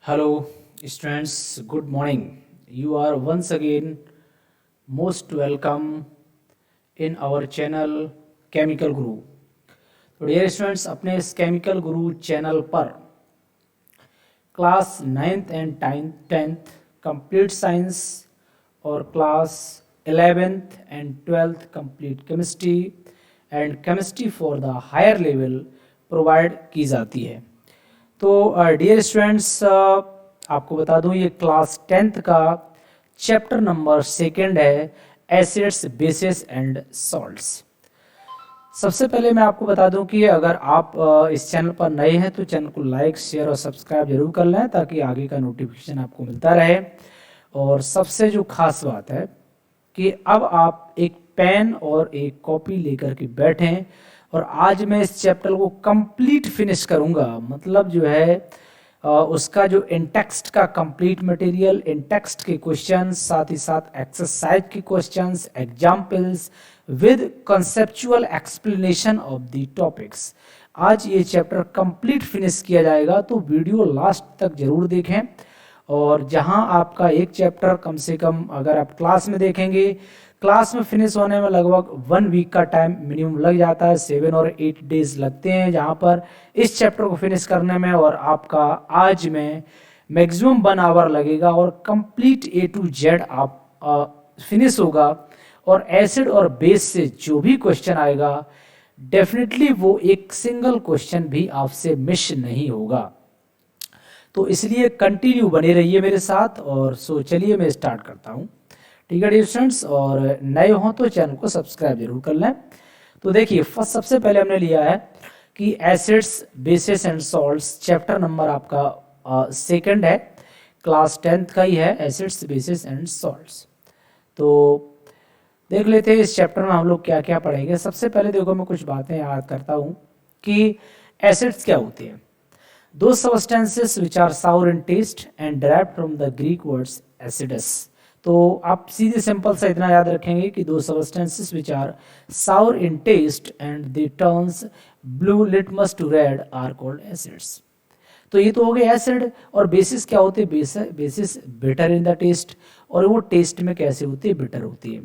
Hello, students. Good morning. You are once again most welcome in our channel Chemical Guru. तो dear students, अपने इस Chemical Guru channel पर class 9th and 10th complete science और class 11th and 12th complete chemistry and chemistry for the higher level provide की जाती है। तो dear students, आपको बता दूं ये क्लास 10th का चैप्टर नंबर 2 है, एसिड्स बेसिस एंड सॉल्ट्स। सबसे पहले मैं आपको बता दूं कि अगर आप इस चैनल पर नए हैं तो चैनल को लाइक शेयर और सब्सक्राइब जरूर कर लें ताकि आगे का नोटिफिकेशन आपको मिलता रहे। और सबसे जो खास बात है कि अब आप एक पेन और एक कॉपी लेकर के बैठें और आज मैं इस चैप्टर को कंप्लीट फिनिश करूंगा। मतलब जो है उसका जो इन टेक्स्ट का कंप्लीट मटेरियल, इन टेक्स्ट के क्वेश्चंस, साथ ही साथ एक्सरसाइज के questions, examples with conceptual explanation of the topics, आज ये चैप्टर कंप्लीट फिनिश किया जाएगा। तो वीडियो लास्ट तक जरूर देखें। और जहां आपका एक चैप्टर कम से कम अगर आप क्लास में देखेंगे, क्लास में फिनिश होने में लगभग 1 वीक का टाइम मिनिमम लग जाता है, 7 और 8 डेज लगते हैं जहां पर इस चैप्टर को फिनिश करने में। और आपका आज में मैक्सिमम 1 आवर लगेगा और कंप्लीट A to Z आप फिनिश होगा। और एसिड और बेस से जो भी क्वेश्चन आएगा डेफिनेटली वो एक सिंगल क्वेश्चन भी आपसे मिस नहीं होगा। तो इसलिए कंटिन्यू बने रहिए मेरे साथ। और सो चलिए मैं स्टार्ट करता हूँ। ठीक है डियर स्टूडेंट्स, और नए हो तो चैनल को सब्सक्राइब जरूर कर लें। तो देखिए फर्स्ट सबसे पहले हमने लिया है कि acids bases and salts, chapter number आपका 2 है, क्लास 10th का ही है, एसिड्स बेसिस एंड सॉल्ट्स। तो देख लेते हैं इस चैप्टर में हम लोग क्या क्या पढ़ेंगे। सबसे पहले देखो मैं कुछ बातें याद करता हूँ कि एसिड्स क्या होते हैं। Those substances which are sour in taste and derived from the Greek words acidus। तो आप सीधे सिंपल सा इतना याद रखेंगे कि दो substances which are sour in taste and they turns blue litmus to red are called acids। तो ये तो हो गए एसिड। और बेसिस क्या होते हैं? Bases bitter in the taste, और वो टेस्ट में कैसे होती है? बिटर होती है।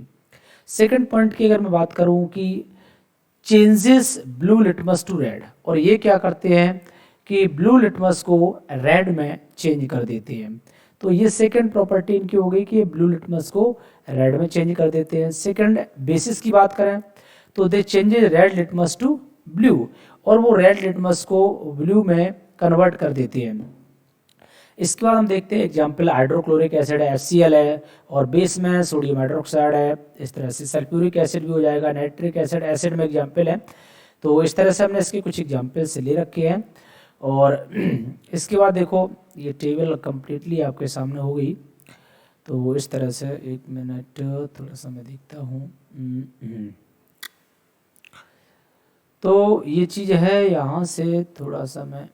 सेकंड पॉइंट की अगर मैं बात करूं कि changes blue litmus to red, और ये क्या करते हैं कि ब्लू लिटमस को रेड में चेंज कर देते हैं। तो ये सेकंड प्रॉपर्टी इनकी हो गई कि ये ब्लू लिटमस को रेड में चेंज कर देते हैं। सेकंड बेसिस की बात करें तो they changes red litmus to blue, और वो रेड लिटमस को ब्लू में कन्वर्ट कर देते हैं। इसके बाद हम देखते हैं एग्जाम्पल, हाइड्रोक्लोरिक एसिड है, HCl है, और बेस में सोडियम हाइड्रोक्साइड है। इस तरह से सल्फ्यूरिक एसिड भी हो जाएगा, नाइट्रिक एसिड एसिड में एग्जाम्पल है। तो इस तरह से हमने इसके कुछ एग्जाम्पल्स ले रखे हैं। और इसके बाद देखो ये टेबल कंप्लीटली आपके सामने हो गई। तो इस तरह से, एक मिनट थोड़ा सा मैं देखता हूँ। तो ये चीज़ है, यहाँ से थोड़ा सा मैं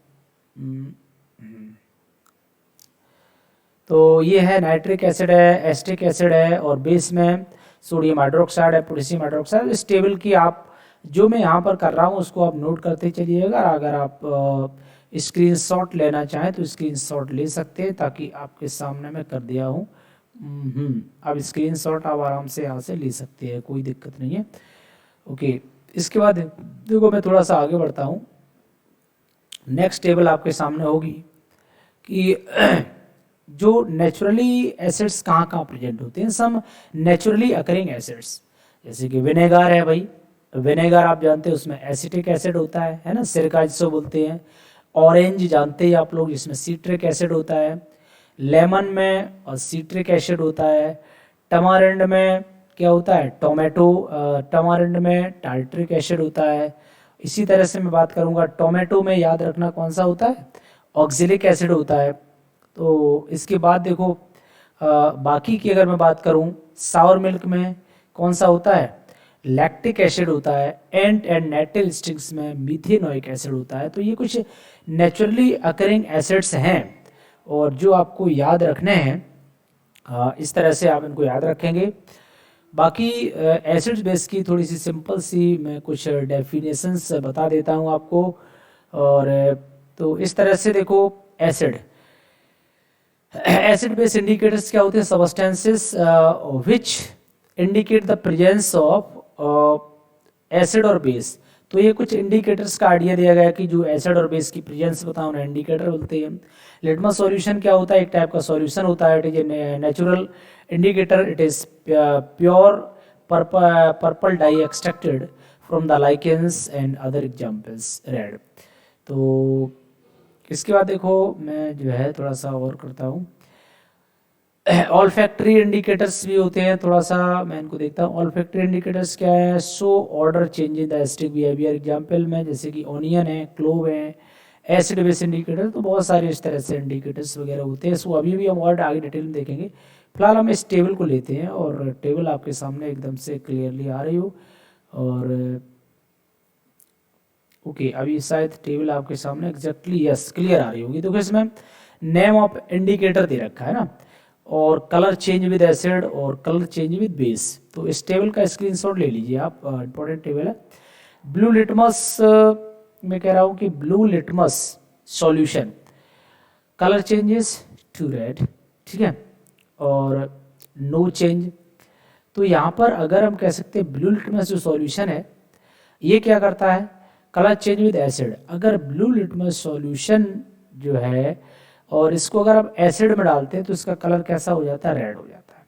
तो ये है नाइट्रिक एसिड है, एस्टिक एसिड है, और बेस में सोडियम हाइड्रोक्साइड है, पोटेशियम हाइड्रोक्साइड। इस टेबल की आप जो मैं यहाँ पर कर रहा हूँ उसको आप नोट करते चलिएगा। अगर आप स्क्रीनशॉट लेना चाहें तो स्क्रीनशॉट ले सकते हैं, ताकि आपके सामने मैं कर दिया हूँ। अब स्क्रीनशॉट आप आराम से यहाँ से ले सकते हैं, कोई दिक्कत नहीं है। ओके, इसके बाद देखो मैं थोड़ा सा आगे बढ़ता हूँ। नेक्स्ट टेबल आपके सामने होगी कि जो नेचुरली एसिड्स कहाँ कहाँ प्रेजेंट होते हैं, सम नेचुरली अकरिंग एसिड्स। जैसे कि विनेगर है भाई, विनेगर आप जानते हैं उसमें एसिटिक एसिड होता है ना, सिरका जिसको बोलते हैं। ऑरेंज जानते हैं आप लोग, जिसमें सिट्रिक एसिड होता है। लेमन में और सिट्रिक एसिड होता है। टमारिंड में क्या होता है? टोमेटो, टमारिंड में टार्ट्रिक एसिड होता है। इसी तरह से मैं बात करूंगा, टोमेटो में याद रखना कौन सा होता है? ऑक्जेलिक एसिड होता है। तो इसके बाद देखो बाकी की अगर मैं बात करूं, सावर मिल्क में कौन सा होता है? लैक्टिक एसिड होता है। एंट एंड नेटल स्टिक्स में मीथेनोइक एसिड होता है। तो ये कुछ नेचुरली अकरिंग एसिड्स हैं और जो आपको याद रखने हैं। इस तरह से आप इनको याद रखेंगे। बाकी एसिड्स बेस की थोड़ी सी सिंपल सी मैं कुछ डेफिनेशंस बता देता हूँ आपको। और तो इस तरह से देखो, एसिड एसिड बेस इंडिकेटर्स क्या होते हैं? Substances which indicate the presence of acid और बेस। तो ये कुछ इंडिकेटर्स का आइडिया दिया गया कि जो एसिड और बेस की प्रेजेंस बताओ उन्हें इंडिकेटर बोलते हैं। लिटमस सॉल्यूशन क्या होता है? एक टाइप का सॉल्यूशन होता है, it is a natural indicator, it is pure purple dye extracted from the lichens and other examples red. तो इसके बाद देखो मैं जो है थोड़ा सा और करता हूँ। ऑल फैक्ट्री इंडिकेटर्स भी होते हैं, थोड़ा सा मैं इनको देखता हूँ। ऑल फैक्ट्री इंडिकेटर्स क्या है? Show order change in the acidic behaviour. Example में जैसे कि ऑनियन है, क्लोव है, एसिड बेस इंडिकेटर, तो बहुत सारे इस तरह से इंडिकेटर्स वगैरह होते हैं। सो अभी भी हम और आगे डिटेल में देखेंगे। फिलहाल हम इस टेबल को लेते हैं और टेबल आपके सामने एकदम से क्लियरली आ रही हो। और ओके अभी शायद टेबल आपके सामने एग्जैक्टली यस क्लियर आ रही होगी। देखो इसमें नेम ऑफ इंडिकेटर दे रखा है ना, और कलर चेंज विद एसिड और कलर चेंज विद बेस। तो इस टेबल का स्क्रीनशॉट ले लीजिए आप, इंपॉर्टेंट टेबल है। ब्लू लिटमस मैं कह रहा हूँ कि blue litmus solution colour changes to red, ठीक है, और नो चेंज। तो यहाँ पर अगर हम कह सकते हैं ब्लू लिटमस जो सॉल्यूशन है ये क्या करता है? Colour change with acid. अगर ब्लू लिटमस सॉल्यूशन जो है और इसको अगर आप एसिड में डालते हैं तो इसका कलर कैसा हो जाता है? रेड हो जाता है।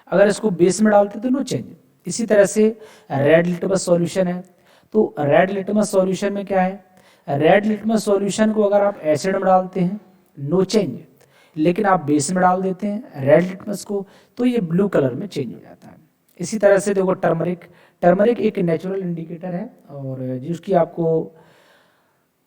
अगर इसको बेस में डालते हैं तो नो चेंज। इसी तरह से रेड लिटमस सॉल्यूशन है, तो रेड लिटमस सॉल्यूशन में क्या है? रेड लिटमस सॉल्यूशन को अगर आप एसिड में डालते हैं नो चेंज, लेकिन आप बेस में डाल देते हैं रेड लिटमस को तो ये ब्लू कलर में चेंज हो जाता है। इसी तरह से देखो टर्मरिक, टर्मरिक एक नेचुरल इंडिकेटर है और जिसकी आपको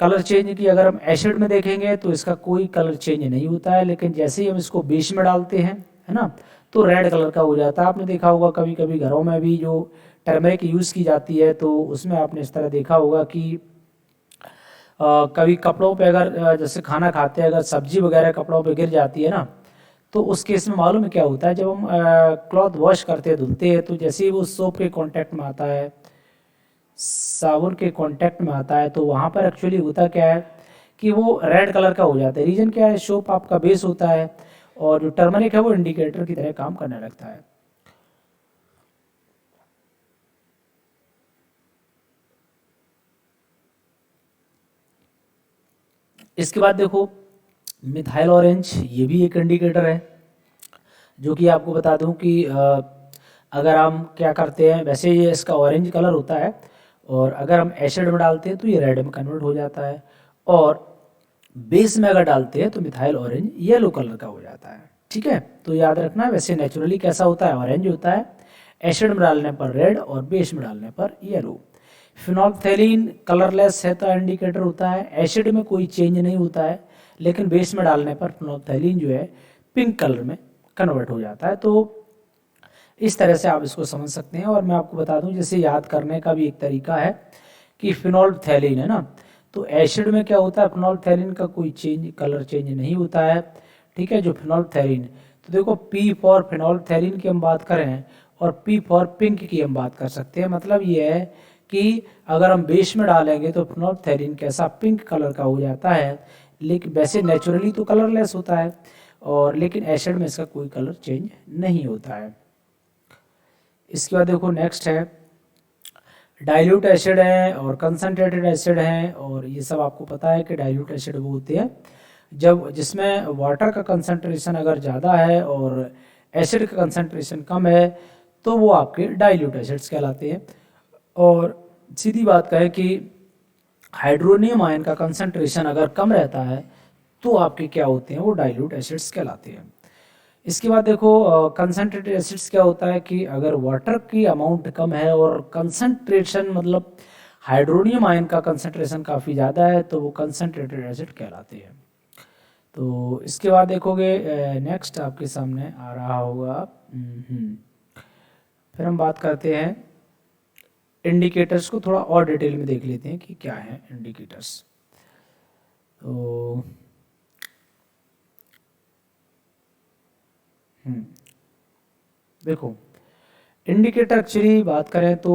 कलर चेंज की अगर हम एसिड में देखेंगे तो इसका कोई कलर चेंज नहीं होता है, लेकिन जैसे ही हम इसको बेस में डालते हैं है ना तो रेड कलर का हो जाता है। आपने देखा होगा कभी कभी घरों में भी जो टर्मरिक यूज़ की जाती है तो उसमें आपने इस तरह देखा होगा कि कभी कपड़ों पे अगर जैसे खाना खाते हैं अगर सब्जी वगैरह कपड़ों पे गिर जाती है ना तो उस केस में मालूम है क्या होता है? जब हम क्लॉथ वॉश करते हैं धुलते हैं तो जैसे ही वो सोप के कांटेक्ट में आता है, साबुन के कांटेक्ट में आता है, तो वहाँ पर एक्चुअली होता क्या है कि वो रेड कलर का हो जाता है। रीजन क्या है? सोप आपका बेस होता है और जो टर्मरिक है वो इंडिकेटर की तरह काम करने लगता है। इसके बाद देखो मिथाइल ऑरेंज, ये भी एक इंडिकेटर है जो कि आपको बता दूं कि अगर हम क्या करते हैं, वैसे ये इसका ऑरेंज कलर होता है और अगर हम एसिड में डालते हैं तो ये रेड में कन्वर्ट हो जाता है, और बेस में अगर डालते हैं तो मिथाइल ऑरेंज येलो कलर का हो जाता है। ठीक है, तो याद रखना वैसे नेचुरली कैसा होता है? ऑरेंज होता है, एसिड में डालने पर रेड और बेस में डालने पर येलो। फिनोल्फथैलीन कलरलेस है तो इंडिकेटर होता है, एसिड में कोई चेंज नहीं होता है, लेकिन बेस में डालने पर फिनोल्फथैलीन जो है पिंक कलर में कन्वर्ट हो जाता है। तो इस तरह से आप इसको समझ सकते हैं। और मैं आपको बता दूं जैसे याद करने का भी एक तरीका है कि फिनोल्फथैलीन है ना, तो एसिड में क्या होता है? फिनोल्फथैलीन का कोई चेंज कलर चेंज नहीं होता है। ठीक है, जो फिनोल्फथैलीन, तो देखो पी फॉर फिनोल्फथैलीन की हम बात करें और पी फॉर पिंक की हम बात कर सकते हैं। मतलब ये है कि अगर हम बेस में डालेंगे तो फिनोल्फथैलीन कैसा? पिंक कलर का हो जाता है, लेकिन वैसे नेचुरली तो कलरलेस होता है और लेकिन एसिड में इसका कोई कलर चेंज नहीं होता है। इसके बाद देखो नेक्स्ट है डाइल्यूट एसिड है और कंसनट्रेटेड एसिड है, और ये सब आपको पता है कि डाइल्यूट एसिड वो होते हैं जब जिसमें वाटर का कंसनट्रेशन अगर ज़्यादा है और एसिड का कंसनट्रेशन कम है तो वो आपके डाइल्यूट एसिड्स कहलाते हैं। और सीधी बात कहें कि हाइड्रोनियम आयन का कंसनट्रेशन अगर कम रहता है तो आपके क्या होते हैं? वो डाइल्यूट एसिड्स कहलाते हैं। इसके बाद देखो कंसनट्रेटेड एसिड्स क्या होता है कि अगर वाटर की अमाउंट कम है और कंसनट्रेशन मतलब हाइड्रोनियम आयन का कंसनट्रेशन काफ़ी ज़्यादा है तो वो कंसनट्रेटेड एसिड कहलाते हैं। तो इसके बाद देखोगे नेक्स्ट आपके सामने आ रहा होगा। फिर हम बात करते हैं इंडिकेटर्स को, थोड़ा और डिटेल में देख लेते हैं कि क्या है इंडिकेटर्स। तो देखो इंडिकेटर एक्चुअली बात करें तो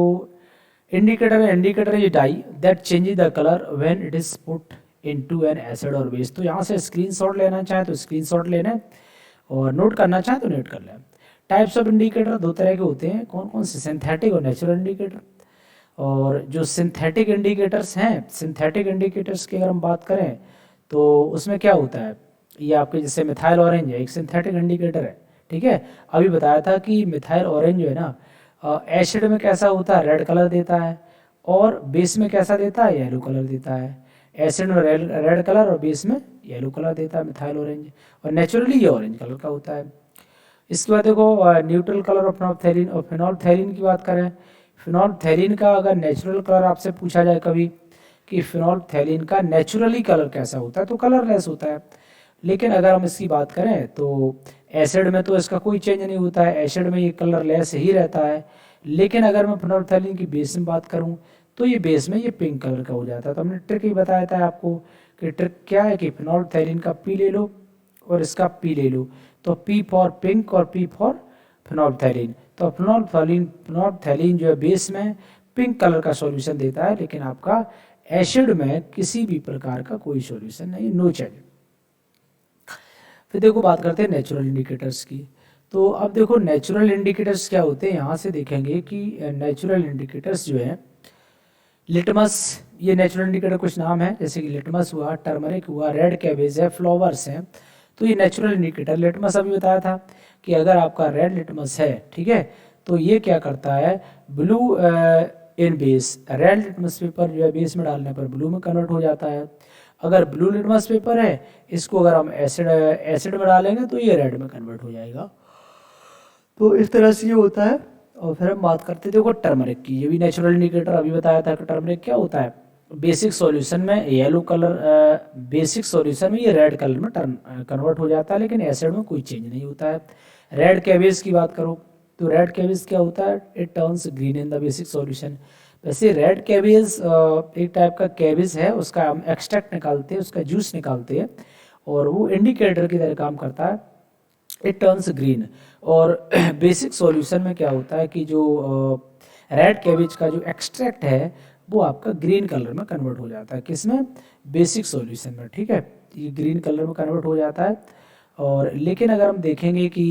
indicator is dye that changes the colour when it is put into an acid और बेस। तो यहाँ से स्क्रीनशॉट लेना चाहे तो स्क्रीनशॉट लेना, और नोट करना चाहें तो नोट कर लें। टाइप्स ऑफ इंडिकेटर दो तरह के होते हैं, कौन कौन से, सिंथेटिक और नेचुरल इंडिकेटर। और जो सिंथेटिक इंडिकेटर्स हैं, सिंथेटिक इंडिकेटर्स की अगर हम बात करें तो उसमें क्या होता है, ये आपके जैसे मिथाइल ऑरेंज है, एक सिंथेटिक इंडिकेटर है, ठीक है। अभी बताया था कि मिथाइल ऑरेंज जो है ना, एसिड में कैसा होता है, रेड कलर देता है, और बेस में कैसा देता है, येलो कलर देता है। एसिड में रेड कलर और बेस में येलो कलर देता है मिथाइल ऑरेंज, और नेचुरली ये ऑरेंज कलर का होता है। इसके बाद देखो न्यूट्रल कलर ऑफ फिनोल्फथैलीन, और फिनोल्फथैलीन की बात करें, फिनोल्फथैलीन का अगर नेचुरल कलर आपसे पूछा जाए कभी कि फिनोल्फथैलीन का नेचुरली कलर कैसा होता है, तो कलरलेस होता है। लेकिन अगर हम इसकी बात करें तो एसिड में तो इसका कोई चेंज नहीं होता है, एसिड में ये कलरलेस ही रहता है। लेकिन अगर मैं फिनोल्फथैलीन की बेस में बात करूं तो ये बेस में ये पिंक कलर का हो जाता है। तो हमने ट्रिक ही बताया था आपको कि ट्रिक क्या है कि फिनोल्फथैलीन का पी ले लो और इसका पी ले लो, तो पी फॉर पिंक और पी फॉर फिनोल्फथैलीन। तो फिनोल्फथैलीन जो है बेस में पिंक कलर का सॉल्यूशन देता है, लेकिन आपका एसिड में किसी भी प्रकार का कोई सॉल्यूशन नहीं, नो चेंज। फिर देखो बात करते हैं नेचुरल इंडिकेटर्स की। तो अब देखो नेचुरल इंडिकेटर्स क्या होते हैं, यहाँ से देखेंगे कि नेचुरल इंडिकेटर्स जो है, लिटमस, ये नेचुरल इंडिकेटर कुछ नाम है, जैसे कि लिटमस हुआ, टर्मरिक हुआ, रेड कैबेज है, फ्लावर्स हैं, तो ये नेचुरल इंडिकेटर। लिटमस अभी बताया था कि अगर आपका रेड लिटमस है, ठीक है, तो ये क्या करता है, blue in base, red litmus paper जो है बेस में डालने पर ब्लू में कन्वर्ट हो जाता है। अगर ब्लू लिटमस पेपर है, इसको अगर हम एसिड में डालेंगे तो ये रेड में कन्वर्ट हो जाएगा। तो इस तरह से ये होता है। और फिर हम बात करते थे देखो टर्मरिक की, ये भी नेचुरल इंडिकेटर अभी बताया था कि टर्मरिक क्या होता है, बेसिक सॉल्यूशन में येलो कलर, बेसिक सॉल्यूशन में ये रेड कलर में कन्वर्ट हो जाता है, लेकिन एसिड में कोई चेंज नहीं होता है। रेड कैबेज की बात करो तो रेड कैबेज क्या होता है, it turns green in the basic solution. वैसे रेड कैबेज एक टाइप का कैबेज है, उसका हम एक्सट्रैक्ट निकालते हैं, उसका जूस निकालते हैं, और वो इंडिकेटर की तरह काम करता है, इट टर्न्स ग्रीन। और बेसिक सॉल्यूशन में क्या होता है कि जो रेड कैबेज का जो एक्सट्रैक्ट है वो आपका ग्रीन कलर में कन्वर्ट हो जाता है, किसमें, बेसिक सॉल्यूशन में, ठीक है, ये ग्रीन कलर में कन्वर्ट हो जाता है। और लेकिन अगर हम देखेंगे कि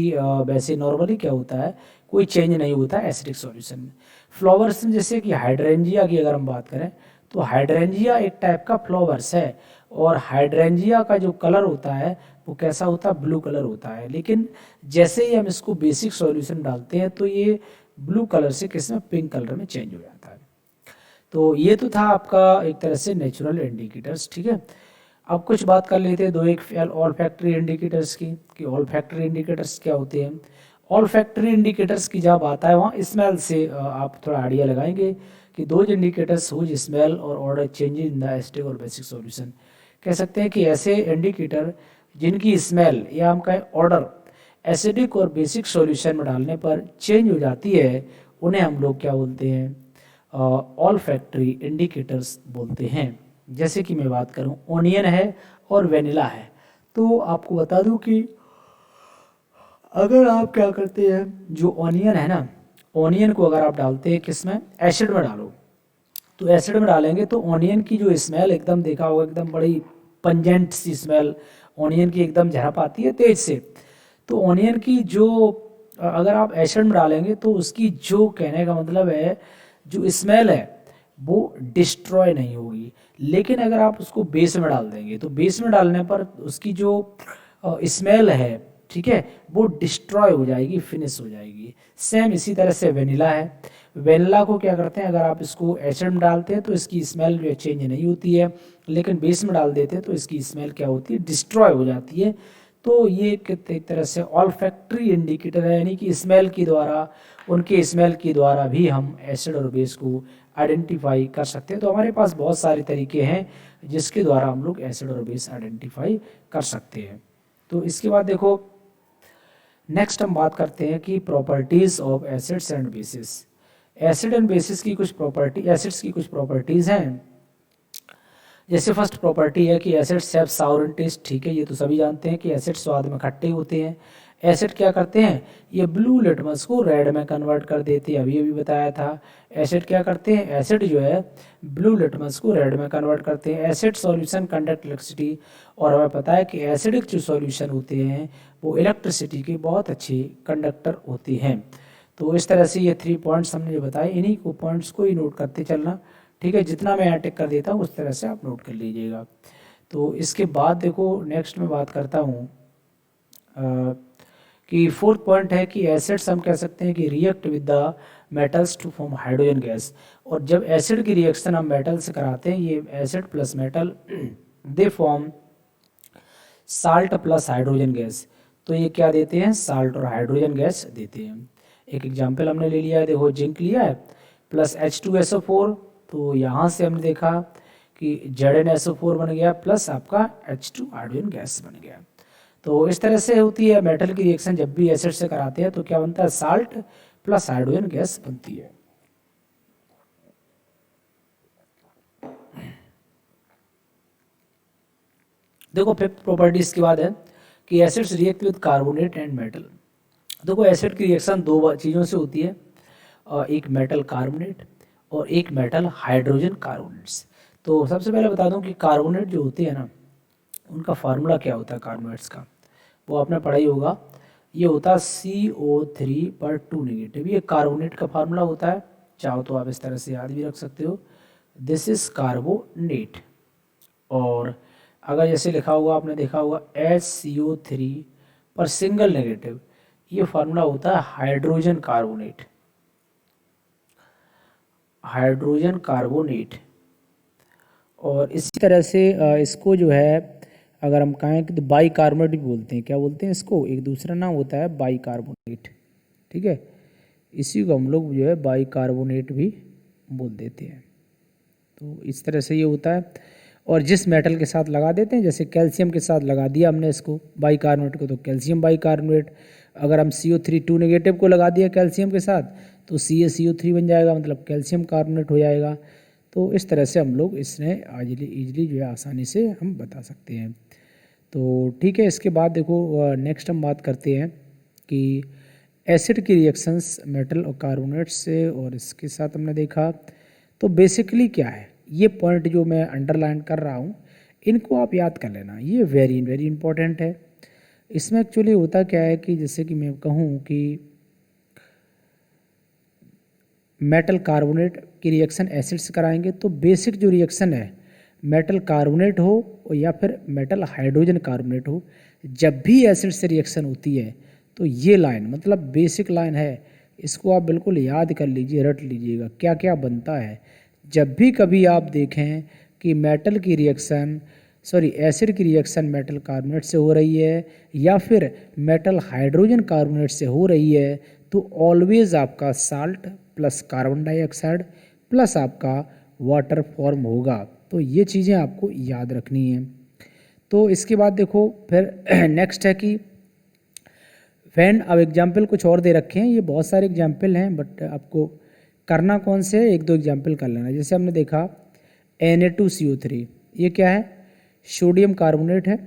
वैसे नॉर्मली क्या होता है, कोई चेंज नहीं होता है एसिडिक सॉल्यूशन में। फ्लावर्स में जैसे कि हाइड्रेंजिया की अगर हम बात करें तो हाइड्रेंजिया एक टाइप का फ्लावर्स है, और हाइड्रेंजिया का जो कलर होता है वो कैसा होता है, ब्लू कलर होता है। लेकिन जैसे ही हम इसको बेसिक सॉल्यूशन डालते हैं तो ये ब्लू कलर से किस में, पिंक कलर में चेंज हो जाता है। तो ये तो था आपका एक तरह से नेचुरल इंडिकेटर्स, ठीक है। अब कुछ बात कर लेते हैं दो एक ऑल फैक्ट्री इंडिकेटर्स की, कि ऑल फैक्ट्री इंडिकेटर्स क्या होते हैं। ऑल फैक्ट्री इंडिकेटर्स की जब आता है वहाँ स्मेल से आप थोड़ा आइडिया लगाएंगे कि दो इंडिकेटर्स हुज स्मेल और order change in the acidic और बेसिक सॉल्यूशन। कह सकते हैं कि ऐसे इंडिकेटर जिनकी स्मेल या हम कहें ऑर्डर एसिडिक और बेसिक सॉल्यूशन में डालने पर चेंज हो जाती है, उन्हें हम लोग क्या बोलते हैं, ऑल फैक्ट्री इंडिकेटर्स बोलते हैं। जैसे कि मैं बात करूं, ओनियन है और वेनिला है, तो आपको बता दूं कि अगर आप क्या करते हैं, जो ऑनियन है ना, ऑनियन को अगर आप डालते हैं किसमें, एसिड में डालो, तो एसिड में डालेंगे तो ऑनियन की जो स्मेल एकदम देखा होगा, एकदम बड़ी पंजेंट सी स्मेल ऑनियन की एकदम झड़प आती है तेज से। तो ऑनियन की जो अगर आप एसिड में डालेंगे तो उसकी जो कहने का मतलब है जो स्मेल है वो डिस्ट्रॉय नहीं होगी। लेकिन अगर आप उसको बेस में डाल देंगे तो बेस में डालने पर उसकी जो स्मेल है, ठीक है, वो डिस्ट्रॉय हो जाएगी, फिनिश हो जाएगी। सेम इसी तरह से वेनिला है, वेनिला को क्या करते हैं, अगर आप इसको एसिड में डालते हैं तो इसकी स्मेल जो चेंज नहीं होती है, लेकिन बेस में डाल देते हैं तो इसकी स्मेल क्या होती है, डिस्ट्रॉय हो जाती है। तो ये एक तरह से ऑल्फैक्टरी इंडिकेटर है, यानी कि स्मेल के द्वारा, उनके स्मेल के द्वारा भी हम एसिड और बेस को आइडेंटिफाई कर सकते हैं। तो हमारे पास बहुत सारे तरीके हैं जिसके द्वारा हम लोग एसिड और बेस आइडेंटिफाई कर सकते हैं। तो इसके बाद देखो नेक्स्ट हम बात करते हैं कि properties of acids and bases. Acid and bases की कुछ प्रॉपर्टी, एसिड्स की कुछ प्रॉपर्टीज हैं। जैसे फर्स्ट प्रॉपर्टी है कि एसिड्स हैव साउर टेस्ट, ठीक है, ये तो सभी जानते हैं कि एसिड स्वाद में खट्टे होते हैं। एसिड क्या करते हैं, ये ब्लू लिटमस को रेड में कन्वर्ट कर देते हैं। अभी अभी बताया था एसिड क्या करते हैं, एसिड जो है ब्लू लिटमस को रेड में कन्वर्ट करते हैं। एसिड सॉल्यूशन कंडक्ट इलेक्ट्रिसिटी, और हमें पता है कि एसिडिक जो सॉल्यूशन होते हैं वो इलेक्ट्रिसिटी के बहुत अच्छे कंडक्टर होते हैं। तो इस तरह से ये 3 पॉइंट्स हमने जो बताए, इन्हीं को पॉइंट्स को ही नोट करते चलना, ठीक है। जितना मैं यहाँ टिक कर देता हूँ उस तरह से आप नोट कर लीजिएगा। तो इसके बाद देखो नेक्स्ट में बात करता हूँ कि 4th पॉइंट है कि एसिड्स हम कह सकते हैं कि react with the metals to form hydrogen gas. और जब एसिड की रिएक्शन हम मेटल से कराते हैं, ये acid plus metal they form salt plus hydrogen gas. तो ये क्या देते हैं, साल्ट और हाइड्रोजन गैस देते हैं। एक एग्जांपल हमने ले लिया है, देखो जिंक लिया है प्लस H2SO4, तो यहाँ से हमने देखा कि ZnSO4 बन गया प्लस आपका H2 हाइड्रोजन गैस बन गया। तो इस तरह से होती है मेटल की रिएक्शन, जब भी एसिड से कराते हैं तो क्या बनता है, साल्ट प्लस हाइड्रोजन गैस बनती है। देखो 5th प्रॉपर्टी इसके बाद है कि acids react with carbonate and metal. देखो एसिड की रिएक्शन दो चीज़ों से होती है, एक मेटल कार्बोनेट और एक मेटल हाइड्रोजन कार्बोनेट्स। तो सबसे पहले बता दूं कि कार्बोनेट जो होते हैं ना, उनका फार्मूला क्या होता है कार्बोनेट्स का, वो आपने पढ़ा ही होगा। ये होता है CO3/2 नेगेटिव, ये कार्बोनेट का फार्मूला होता है। चाहो तो आप इस तरह से याद भी रख सकते हो, दिस इज कार्बोनेट। और अगर जैसे लिखा हुआ आपने देखा होगा HCO3 पर सिंगल नेगेटिव, ये फार्मूला होता है हाइड्रोजन कार्बोनेट, हाइड्रोजन कार्बोनेट। और इसी तरह से इसको जो है अगर हम कहें कि तो बाई कार्बोनेट भी बोलते हैं, क्या बोलते हैं इसको, एक दूसरा नाम होता है बाई कार्बोनेट, ठीक है। इसी को हम लोग जो है बाई कार्बोनेट भी बोल देते हैं। तो इस तरह से ये होता है। और जिस मेटल के साथ लगा देते हैं, जैसे कैल्शियम के साथ लगा दिया हमने इसको बाई कार्बोनेट को, तो कैल्शियम बाई कार्बोनेट। अगर हम CO3 नेगेटिव को लगा दिया कैल्शियम के साथ, तो CaCO3 बन जाएगा, मतलब कैल्शियम कार्बोनेट हो जाएगा। तो इस तरह से हम लोग इसने ईजिली जो है आसानी से हम बता सकते हैं। तो ठीक है, इसके बाद देखो नेक्स्ट हम बात करते हैं कि एसिड की रिएक्शंस मेटल और कार्बोनेट से, और इसके साथ हमने देखा तो बेसिकली क्या है, ये पॉइंट जो मैं अंडरलाइन कर रहा हूँ इनको आप याद कर लेना, ये वेरी वेरी इंपॉर्टेंट है। इसमें एक्चुअली होता क्या है कि जैसे कि मैं कहूँ कि मेटल कार्बोनेट की रिएक्शन एसिड से कराएंगे, तो बेसिक जो रिएक्शन है मेटल कार्बोनेट हो या फिर मेटल हाइड्रोजन कार्बोनेट हो, जब भी एसिड से रिएक्शन होती है तो ये लाइन मतलब बेसिक लाइन है, इसको आप बिल्कुल याद कर लीजिए, रट लीजिएगा क्या क्या बनता है। जब भी कभी आप देखें कि मेटल की रिएक्शन एसिड की रिएक्शन मेटल कार्बोनेट से हो रही है या फिर मेटल हाइड्रोजन कार्बोनेट से हो रही है, तो ऑलवेज आपका salt plus carbon dioxide plus आपका वाटर फॉर्म होगा। तो ये चीज़ें आपको याद रखनी है। तो इसके बाद देखो फिर नेक्स्ट है कि फैन, अब एग्जाम्पल कुछ और दे रखे हैं, ये बहुत सारे एग्जाम्पल हैं बट आपको करना कौन से है, एक दो एग्जाम्पल कर लेना। जैसे हमने देखा Na2CO3, ये क्या है, सोडियम कार्बोनेट है,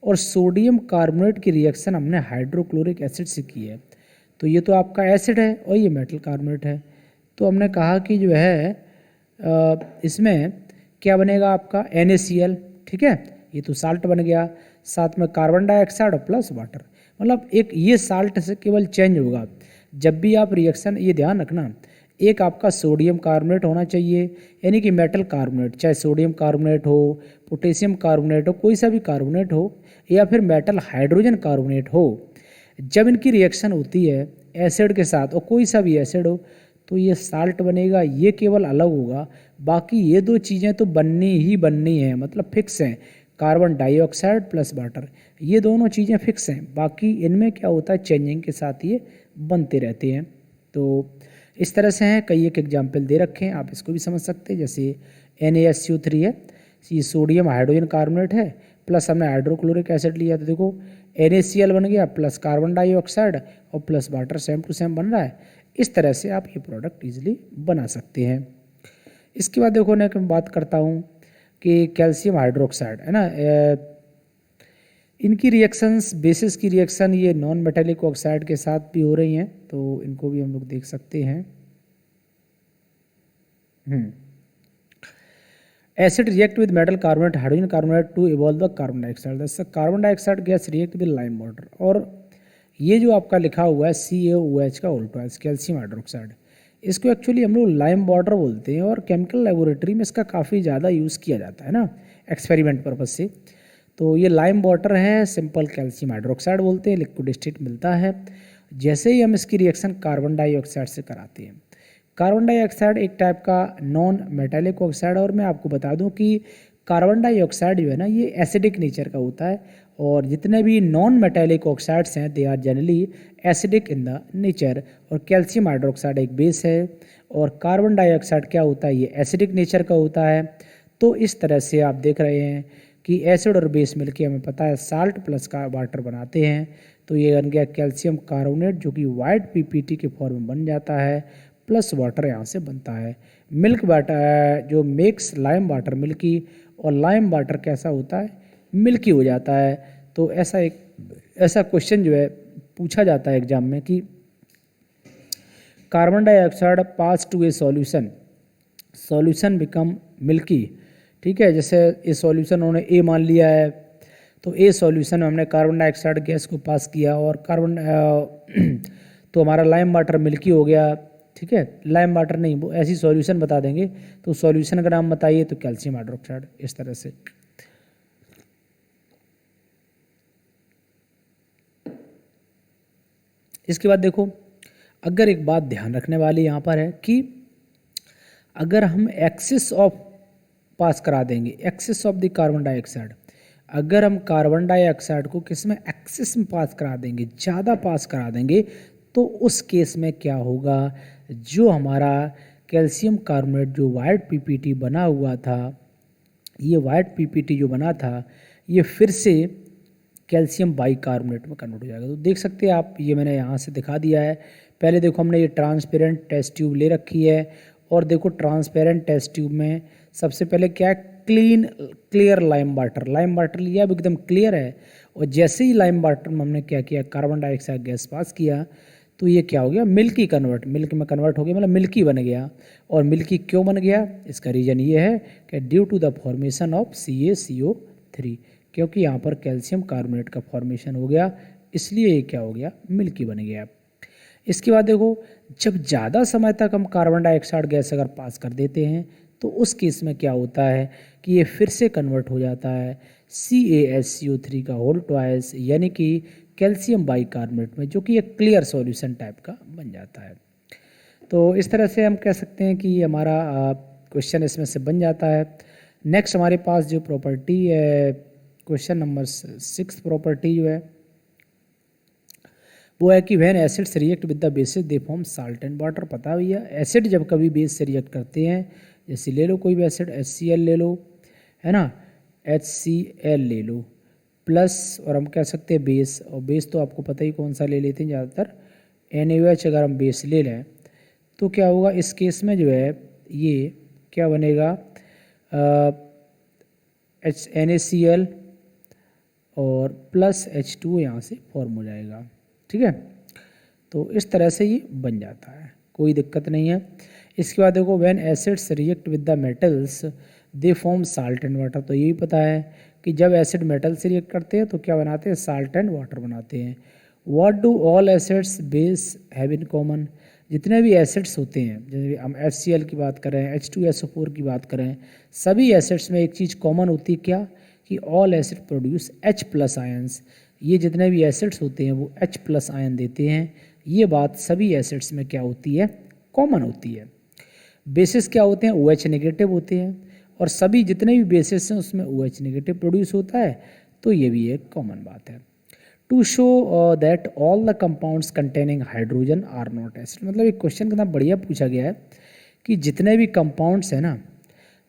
और सोडियम कार्बोनेट की रिएक्शन हमने हाइड्रोक्लोरिक एसिड से की है, तो ये तो आपका एसिड है और ये मेटल कार्बोनेट है। तो हमने कहा कि जो है इसमें क्या बनेगा आपका NaCl, ठीक है, ये तो साल्ट बन गया, साथ में कार्बन डाइऑक्साइड और प्लस वाटर, मतलब एक ये साल्ट से केवल चेंज होगा जब भी आप रिएक्शन, ये ध्यान रखना, एक आपका सोडियम कार्बोनेट होना चाहिए, यानी कि मेटल कार्बोनेट, चाहे सोडियम कार्बोनेट हो, पोटेशियम कार्बोनेट हो, कोई सा भी कार्बोनेट हो, या फिर मेटल हाइड्रोजन कार्बोनेट हो, जब इनकी रिएक्शन होती है एसिड के साथ और कोई सा भी एसिड हो, तो ये साल्ट बनेगा, ये केवल अलग होगा। बाकी ये दो चीज़ें तो बननी ही बननी है, मतलब फिक्स हैं, कार्बन डाइऑक्साइड प्लस वाटर, ये दोनों चीज़ें फिक्स हैं। बाकी इनमें क्या होता है, चेंजिंग के साथ ये बनते रहते हैं। तो इस तरह से हैं, कई एक एग्जाम्पल दे रखे हैं, आप इसको भी समझ सकते हैं। जैसे NaSO3 है, ये सोडियम हाइड्रोजन कार्बोनेट है, प्लस हमने हाइड्रोक्लोरिक एसिड लिया, तो देखो NaCl बन गया, प्लस कार्बन डाइऑक्साइड और plus water, same to same बन रहा है। इस तरह से आप ये प्रोडक्ट इजीली बना सकते हैं। इसके बाद देखो मैं बात करता हूँ कि कैल्शियम हाइड्रोक्साइड है ना, इनकी रिएक्शंस, बेसिस की रिएक्शन ये नॉन मेटेलिक ऑक्साइड के साथ भी हो रही हैं, तो इनको भी हम लोग देख सकते हैं। Acid react with metal carbonate, hydrogen carbonate to evolve the carbon dioxide. Thus, carbon dioxide gas react with lime water. और ये जो आपका लिखा हुआ है CaOH का उल्टा है, कैल्शियम हाइड्रोक्साइड, इसको एक्चुअली हम लोग लाइम वाटर बोलते हैं और केमिकल लेबोरेटरी में इसका काफ़ी ज़्यादा यूज़ किया जाता है ना, एक्सपेरिमेंट पर्पज से। तो ये लाइम वाटर है, सिंपल कैल्शियम हाइड्रोक्साइड बोलते हैं, लिक्विड स्टेट मिलता है। जैसे ही हम इसकी रिएक्शन कार्बन डाइऑक्साइड से कराते हैं, कार्बन डाइऑक्साइड एक टाइप का नॉन मेटालिक ऑक्साइड, और मैं आपको बता दूं कि कार्बन डाइऑक्साइड जो है ना ये एसिडिक नेचर का होता है, और जितने भी नॉन मेटालिक ऑक्साइड्स हैं they are generally acidic in the nature, और कैल्शियम हाइड्रोक्साइड एक बेस है और कार्बन डाइऑक्साइड क्या होता है, ये एसिडिक नेचर का होता है। तो इस तरह से आप देख रहे हैं कि एसिड और बेस मिलके हमें पता है साल्ट प्लस का वाटर बनाते हैं, तो ये बन गया कैल्शियम कार्बोनेट जो कि वाइट पीपीटी के फॉर्म में बन जाता है, प्लस वाटर यहाँ से बनता है। मिल्क वाटर जो मेक्स लाइम वाटर मिल्की, और लाइम वाटर कैसा होता है, मिल्की हो जाता है। तो ऐसा क्वेश्चन जो है पूछा जाता है एग्जाम में कि carbon dioxide pass to a solution become milky, ठीक है। जैसे ये सॉल्यूशन उन्होंने ए मान लिया है, तो ए सॉल्यूशन में हमने कार्बन डाइऑक्साइड गैस को पास किया और तो हमारा लाइम वाटर मिल्की हो गया, ठीक है। लाइम वाटर नहीं, वो ऐसी सॉल्यूशन बता देंगे, तो सॉल्यूशन का नाम बताइए, तो कैल्शियम हाइड्रोक्साइड, इस तरह से। इसके बाद देखो, अगर एक बात ध्यान रखने वाली यहाँ पर है कि अगर हम एक्सिस ऑफ पास करा देंगे, axis of the carbon dioxide, अगर हम कार्बन डाइऑक्साइड को किस में एक्सिस में पास करा देंगे, ज़्यादा पास करा देंगे, तो उस केस में क्या होगा, जो हमारा कैल्शियम कार्बोनेट जो वाइट पीपीटी बना हुआ था, ये वाइट पीपीटी जो बना था ये फिर से कैल्शियम बाइकार्बोनेट में कन्वर्ट हो जाएगा। तो देख सकते हैं आप, ये मैंने यहाँ से दिखा दिया है। पहले देखो हमने ये ट्रांसपेरेंट टेस्ट ट्यूब ले रखी है, और देखो ट्रांसपेरेंट टेस्ट ट्यूब में सबसे पहले क्या है, क्लियर लाइम वाटर लिया, अब एकदम क्लियर है, और जैसे ही लाइम वाटर में हमने क्या किया, कार्बन डाइऑक्साइड गैस पास किया, तो ये क्या हो गया, मिल्क में कन्वर्ट हो गया, मतलब मिल्की बन गया। और मिल्की क्यों बन गया, इसका रीज़न ये है कि due to the formation of CaCO3, क्योंकि यहाँ पर कैल्शियम कार्बोनेट का फॉर्मेशन हो गया, इसलिए ये क्या हो गया, मिल्की बन गया। इसके बाद देखो, जब ज़्यादा समय तक हम कार्बन डाइऑक्साइड गैस अगर पास कर देते हैं, तो उस केस में क्या होता है कि ये फिर से कन्वर्ट हो जाता है CaSCO3 का होल ट्वाइस, यानी कि कैल्शियम बाइकार्बोनेट में, जो कि एक क्लियर सॉल्यूशन टाइप का बन जाता है। तो इस तरह से हम कह सकते हैं कि हमारा क्वेश्चन इसमें से बन जाता है। नेक्स्ट हमारे पास जो प्रॉपर्टी है, क्वेश्चन नंबर 6 प्रॉपर्टी जो है वो है कि when acids react with the basis they form salt and water. पता है भैया, एसिड जब कभी बेस से रिएक्ट करते हैं, जैसे ले लो कोई भी एसिड, HCl ले लो, है ना, HCl ले लो प्लस, और हम कह सकते हैं बेस, और बेस तो आपको पता ही कौन सा ले लेते हैं ज़्यादातर, NaOH अगर हम बेस ले लें, तो क्या होगा इस केस में जो है, ये क्या बनेगा, NaCl और प्लस H2 यहाँ से फॉर्म हो जाएगा, ठीक है। तो इस तरह से ये बन जाता है, कोई दिक्कत नहीं है। इसके बाद देखो, when acids react with the metals they form salt and water. तो ये भी पता है कि जब एसिड मेटल से रिएक्ट करते हैं तो क्या बनाते हैं, साल्ट एंड वाटर बनाते हैं। What do all acids base have in common. जितने भी एसिड्स होते हैं, जैसे हम HCl की बात करें, H2SO4 की बात करें, सभी एसिड्स में एक चीज़ कॉमन होती है, क्या, कि all acid produce H+ ions. ये जितने भी एसिड्स होते हैं वो H+ आयन देते हैं। ये बात सभी एसिड्स में क्या होती है, कॉमन होती है। बेसिस क्या होते हैं, OH नेगेटिव होते हैं, और सभी जितने भी बेसिस हैं उसमें OH नेगेटिव प्रोड्यूस होता है। तो ये भी एक कॉमन बात है। To show that all the compounds containing hydrogen are not acid. मतलब एक क्वेश्चन कितना बढ़िया पूछा गया है कि जितने भी कंपाउंड्स हैं ना,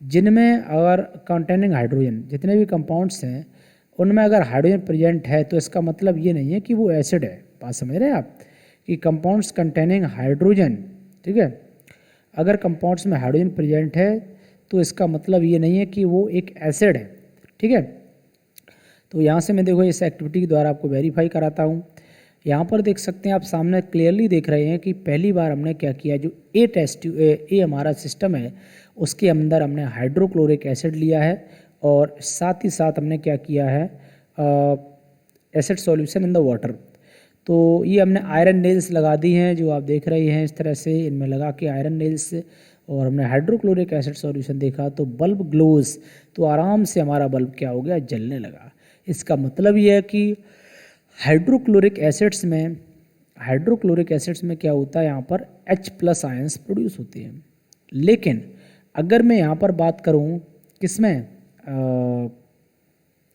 जिनमें अगर कंटेनिंग हाइड्रोजन, जितने भी कंपाउंड्स हैं उनमें अगर हाइड्रोजन प्रेजेंट है, तो इसका मतलब ये नहीं है कि वो एसिड है। बात समझ रहे हैं आप, कि कंपाउंड्स कंटेनिंग हाइड्रोजन, ठीक है, अगर कंपाउंड्स में हाइड्रोजन प्रेजेंट है तो इसका मतलब ये नहीं है कि वो एक एसिड है, ठीक है। तो यहाँ से मैं देखो इस एक्टिविटी के द्वारा आपको वेरीफाई कराता हूँ। यहाँ पर देख सकते हैं आप, सामने क्लियरली देख रहे हैं कि पहली बार हमने क्या किया, जो ए हमारा सिस्टम है उसके अंदर हमने हाइड्रोक्लोरिक एसिड लिया है और साथ ही साथ हमने क्या किया है, acid solution in the water. तो ये हमने आयरन नेल्स लगा दी हैं जो आप देख रहे हैं, इस तरह से इनमें लगा के आयरन नेल्स, और हमने हाइड्रोक्लोरिक एसिड सॉल्यूशन देखा तो बल्ब ग्लोज, तो आराम से हमारा बल्ब क्या हो गया, जलने लगा। इसका मतलब ये है कि हाइड्रोक्लोरिक एसिड्स में क्या होता है, यहाँ पर H+ आयंस प्रोड्यूस होते हैं। लेकिन अगर मैं यहाँ पर बात करूँ किसमें,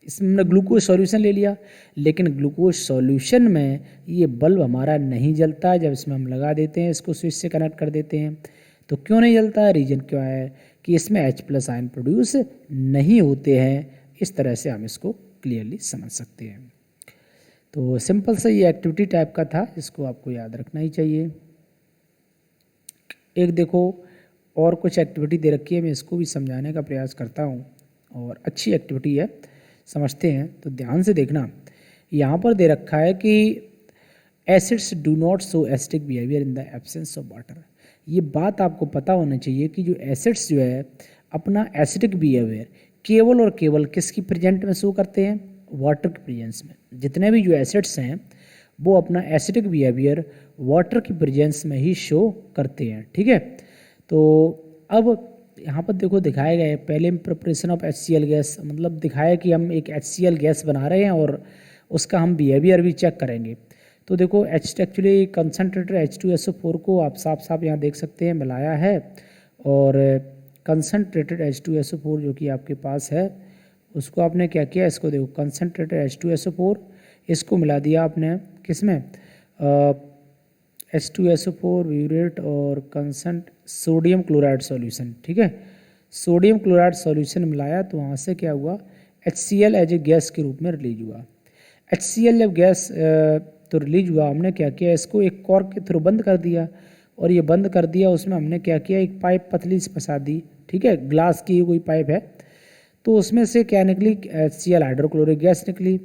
इसमें हमने ग्लूकोज सॉल्यूशन ले लिया, लेकिन ग्लूकोज सॉल्यूशन में ये बल्ब हमारा नहीं जलता जब इसमें हम लगा देते हैं, इसको स्विच से कनेक्ट कर देते हैं। तो क्यों नहीं जलता है, रीजन क्या है कि इसमें H+ आयन प्रोड्यूस नहीं होते हैं। इस तरह से हम इसको क्लियरली समझ सकते हैं। तो सिंपल सा ये एक्टिविटी टाइप का था, इसको आपको याद रखना ही चाहिए। एक देखो और कुछ एक्टिविटी दे रखी है, मैं इसको भी समझाने का प्रयास करता हूँ और अच्छी एक्टिविटी है, समझते हैं। तो ध्यान से देखना, यहाँ पर दे रखा है कि acids do not show acidic behaviour in the absence of water. ये बात आपको पता होना चाहिए कि जो एसिड्स जो है अपना एसिडिक बिहेवियर केवल और केवल किसकी प्रेजेंट में शो करते हैं, वाटर के प्रेजेंस में। जितने भी जो एसिड्स हैं वो अपना एसिडिक बिहेवियर वाटर की प्रेजेंस में ही शो करते हैं, ठीक है। तो अब यहाँ पर देखो दिखाया गया है, पहले प्रिपरेशन ऑफ HCl गैस, मतलब दिखाया कि हम एक HCl गैस बना रहे हैं और उसका हम बिहेवियर भी चेक करेंगे। तो देखो एक्चुअली कंसनट्रेटेड H2SO4 को आप साफ साफ यहाँ देख सकते हैं मिलाया है, और कंसनट्रेटेड H2SO4 जो कि आपके पास है उसको आपने क्या किया, इसको देखो कंसनट्रेटेड H2SO4 इसको मिला दिया आपने किसमें, H2SO4 व्यूरेट और कंसंट सोडियम क्लोराइड सॉल्यूशन, ठीक है। सोडियम क्लोराइड सॉल्यूशन मिलाया तो वहाँ से क्या हुआ, HCl एज ए गैस के रूप में रिलीज हुआ। HCl जब गैस तो रिलीज हुआ, हमने क्या किया, इसको एक कॉर्क के थ्रू बंद कर दिया, और ये बंद कर दिया उसमें हमने क्या किया, एक पाइप पतली से फंसा दी, ठीक है, ग्लास की कोई पाइप है। तो उसमें से क्या निकली, HCl हाइड्रोक्लोरिक गैस निकली।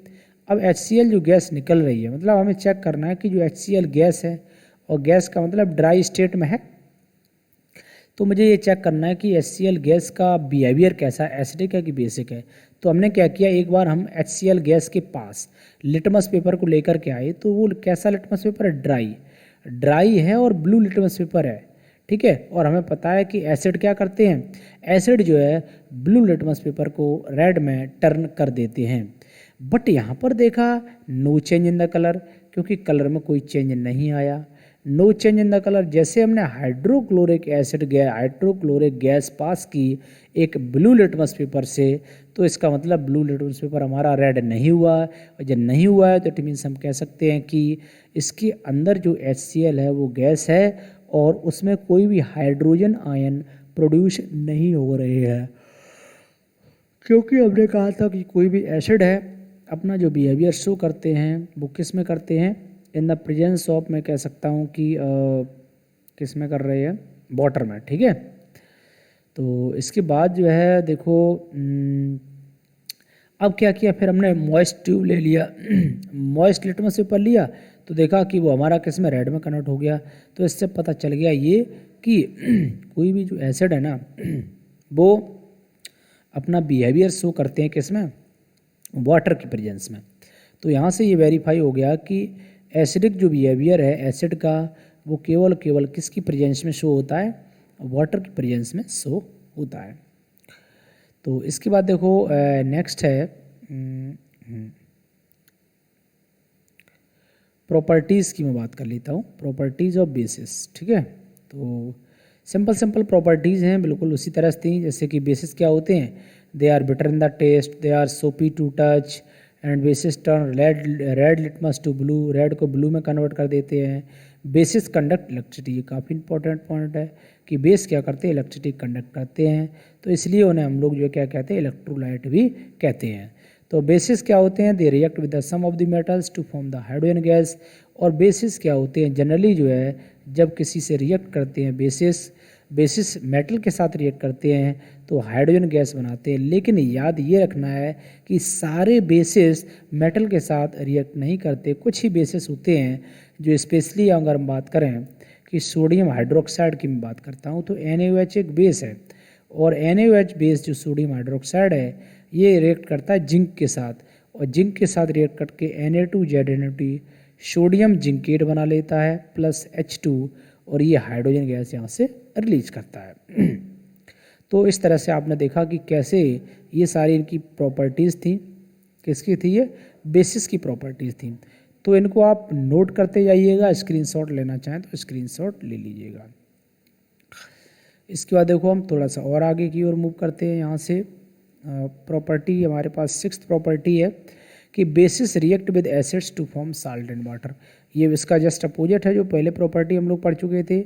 अब HCl जो गैस निकल रही है, मतलब हमें चेक करना है कि जो HCl गैस है, और गैस का मतलब ड्राई स्टेट में है, तो मुझे ये चेक करना है कि HCl गैस का बिहेवियर कैसा है, एसिडिक है कि बेसिक है। तो हमने क्या किया, एक बार हम HCl गैस के पास लिटमस पेपर को लेकर के आए, तो वो कैसा लिटमस पेपर है, ड्राई है और ब्लू लिटमस पेपर है, ठीक है। और हमें पता है कि एसिड क्या करते हैं, एसिड जो है ब्लू लिटमस पेपर को रेड में टर्न कर देते हैं। बट यहाँ पर देखा no change in the colour, क्योंकि कलर में कोई चेंज नहीं आया, no change in the colour. जैसे हमने हाइड्रोक्लोरिक गैस पास की एक ब्लू लिटमस पेपर से, तो इसका मतलब ब्लू लिटमस पेपर हमारा रेड नहीं हुआ, और जब नहीं हुआ है तो इट मीन्स हम कह सकते हैं कि इसके अंदर जो HCl है वो गैस है और उसमें कोई भी हाइड्रोजन आयन प्रोड्यूस नहीं हो रहे हैं। क्योंकि हमने कहा था कि कोई भी एसिड है अपना जो बिहेवियर शो करते हैं वो किस में करते हैं, इन द प्रेजेंस ऑफ, मैं कह सकता हूँ कि किस में कर रहे हैं, वाटर में, ठीक है। तो इसके बाद जो है देखो अब क्या किया, फिर हमने मॉइस्ट ट्यूब ले लिया मॉइस्ट लिटमस पेपर लिया, तो देखा कि वो हमारा किस में, रेड में कन्वर्ट हो गया। तो इससे पता चल गया ये कि कोई भी जो एसिड है ना वो अपना बिहेवियर शो करते हैं किस में, वाटर की प्रेजेंस में। तो यहाँ से ये वेरीफाई हो गया कि एसिडिक जो बिहेवियर है एसिड का वो केवल किसकी प्रेजेंस में शो होता है, वाटर की प्रेजेंस में शो होता है। तो इसके बाद देखो नेक्स्ट है प्रॉपर्टीज़ की मैं बात कर लेता हूँ, प्रॉपर्टीज़ ऑफ बेसिस, ठीक है। तो सिंपल प्रॉपर्टीज़ हैं, बिल्कुल उसी तरह से थी जैसे कि बेसिस क्या होते हैं, they are bitter in the taste, they are soapy to touch, and bases turn red litmus to blue, red को ब्लू में कन्वर्ट कर देते हैं। बेसिस कंडक्ट इलेक्ट्रिसिटी, ये काफ़ी इंपॉर्टेंट पॉइंट है कि बेस क्या करते हैं, इलेक्ट्रिसिटी कंडक्ट करते हैं, तो इसलिए उन्हें हम लोग जो क्या कहते हैं, इलेक्ट्रोलाइट भी कहते हैं। तो बेसिस क्या होते हैं, they react with the some of the metals to form the hydrogen gas. और बेसिस क्या होते हैं, जनरली जो है जब किसी से रिएक्ट करते हैं बेसिस, बेसिस मेटल के साथ रिएक्ट करते हैं तो हाइड्रोजन गैस बनाते हैं। लेकिन याद ये रखना है कि सारे बेसिस मेटल के साथ रिएक्ट नहीं करते। कुछ ही बेसिस होते हैं जो स्पेशली अगर हम बात करें कि सोडियम हाइड्रोक्साइड की मैं बात करता हूँ तो NaOH एक बेस है, और NaOH बेस जो सोडियम हाइड्रोक्साइड है ये रिएक्ट करता है जिंक के साथ, और जिंक के साथ रिएक्ट करके Na2ZNO2 सोडियम जिंकेट बना लेता है प्लस H2, और ये हाइड्रोजन गैस यहाँ से रिलीज करता है। तो इस तरह से आपने देखा कि कैसे ये सारी इनकी प्रॉपर्टीज़ थी। किसकी थी ये? बेसिस की प्रॉपर्टीज़ थी। तो इनको आप नोट करते जाइएगा, स्क्रीनशॉट लेना चाहें तो स्क्रीनशॉट ले लीजिएगा। इसके बाद देखो हम थोड़ा सा और आगे की ओर मूव करते हैं। यहाँ से प्रॉपर्टी हमारे पास 6th प्रॉपर्टी है कि bases react with acids to form salt and water. ये इसका जस्ट अपोजिट है जो पहले प्रॉपर्टी हम लोग पढ़ चुके थे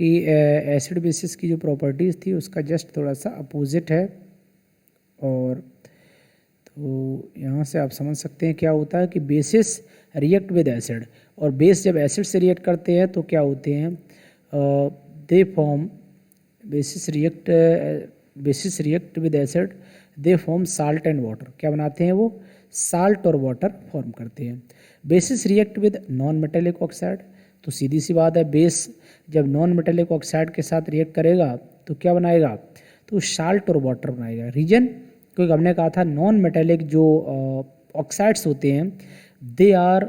कि एसिड बेसिस की जो प्रॉपर्टीज़ थी उसका जस्ट थोड़ा सा अपोजिट है। और तो यहाँ से आप समझ सकते हैं क्या होता है कि बेसिस रिएक्ट विद एसिड, और बेस जब एसिड से रिएक्ट करते हैं तो क्या होते हैं, they form basis react with acid they form salt and water. क्या बनाते हैं वो? साल्ट और वाटर फॉर्म करते हैं। Basis react with non metallic oxide, तो सीधी सी बात है बेस जब नॉन मेटेलिक ऑक्साइड के साथ रिएक्ट करेगा तो क्या बनाएगा? तो साल्ट और वाटर बनाएगा। रीजन क्योंकि हमने कहा था नॉन मेटेलिक जो ऑक्साइड्स होते हैं they are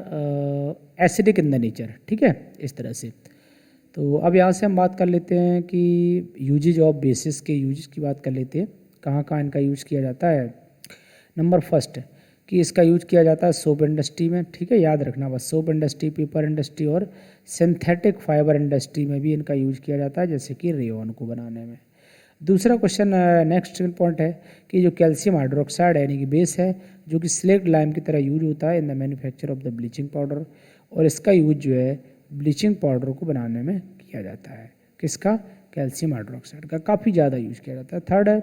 acidic in the nature. ठीक है, इस तरह से। तो अब यहाँ से हम बात कर लेते हैं कि यूजेज ऑफ बेसिस के यूजेज की बात कर लेते हैं, कहाँ कहाँ इनका यूज किया जाता है। नंबर फर्स्ट कि इसका यूज किया जाता है सोप इंडस्ट्री में। ठीक है, याद रखना बस, सोप इंडस्ट्री, पेपर इंडस्ट्री और सिंथेटिक फाइबर इंडस्ट्री में भी इनका यूज किया जाता है, जैसे कि रेयॉन को बनाने में। दूसरा क्वेश्चन नेक्स्ट पॉइंट है कि जो कैल्शियम हाइड्रोक्साइड यानी कि बेस है जो कि स्लेक्ट लाइम की तरह यूज होता है in the manufacture of the bleaching powder, और इसका यूज जो है ब्लीचिंग पाउडर को बनाने में किया जाता है। किसका? कैल्शियम हाइड्रोक्साइड का काफ़ी ज़्यादा यूज किया जाता है। थर्ड है